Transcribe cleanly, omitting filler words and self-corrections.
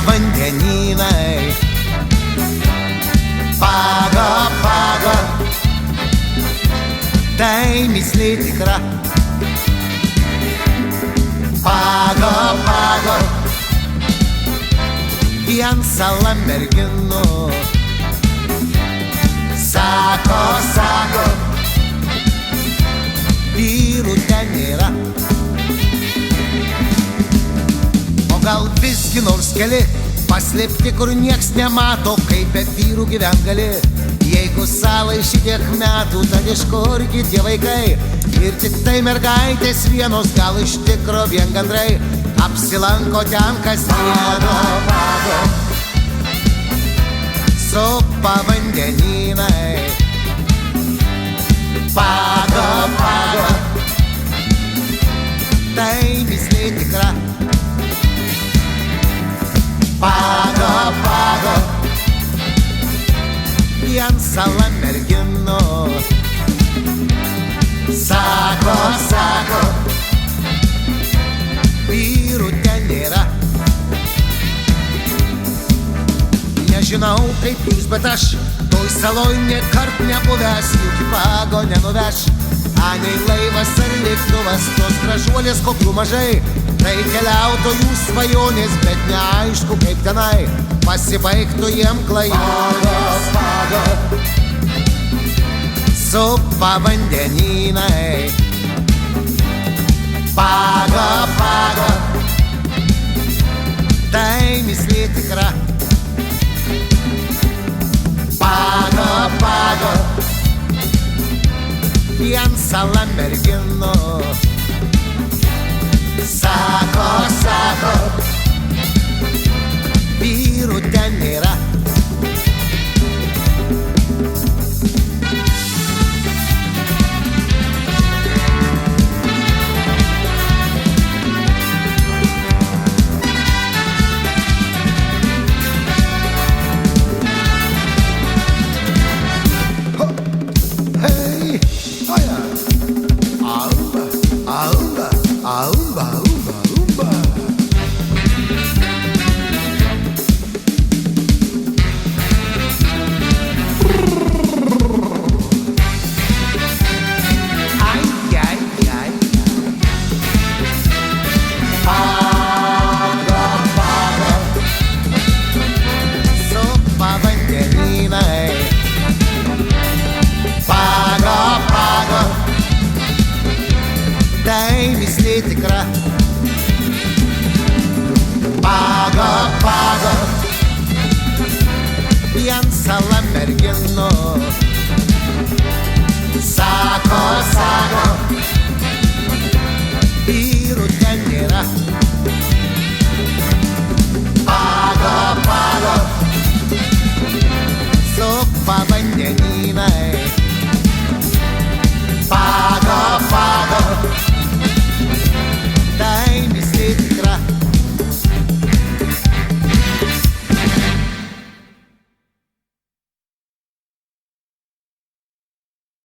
vandenynai. Paga, paga, tai mįslė tikra. Paga, paga, vien sala merginų. Sako, sako, vyrų ten nėra. O gal visgi nors keli paslėpti, kur nieks nemato, kaip be vyrų gyvent gali. Jeigu salai šitiek metų, tad iš kurgi tie vaikai? Ir tik tai mergaitės vienos, gal iš tikro vien gandrai apsilanko ten kasdieną. Supa vandenynai. Paga, paga, tai mįslė tikra. Paga, paga, vien sala merginų. Sako, sako, vyrų ten nėra. Nežinau kaip jūs, bet aš toj saloj niekart nebuvęs, juk į Pago nenuveš. Anei laivas ar lėktuvas, tos gražuolės kokių mažai. Tai keliautojų svajonės, bet neaišku kaip tenai pasibaigtų jiem klajonės. Paga, supa vandenynai. Paga, paga, tai mįslė tikra. Paga, paga, vien sala merginų. Sako, sako, vyrų ten nėra. Aumba, umba, umba. Ai, ai, ai. Paga, paga, supa vandenynai. Paga, paga, tai mįslė tikra. Paga, paga, vien sala merginų.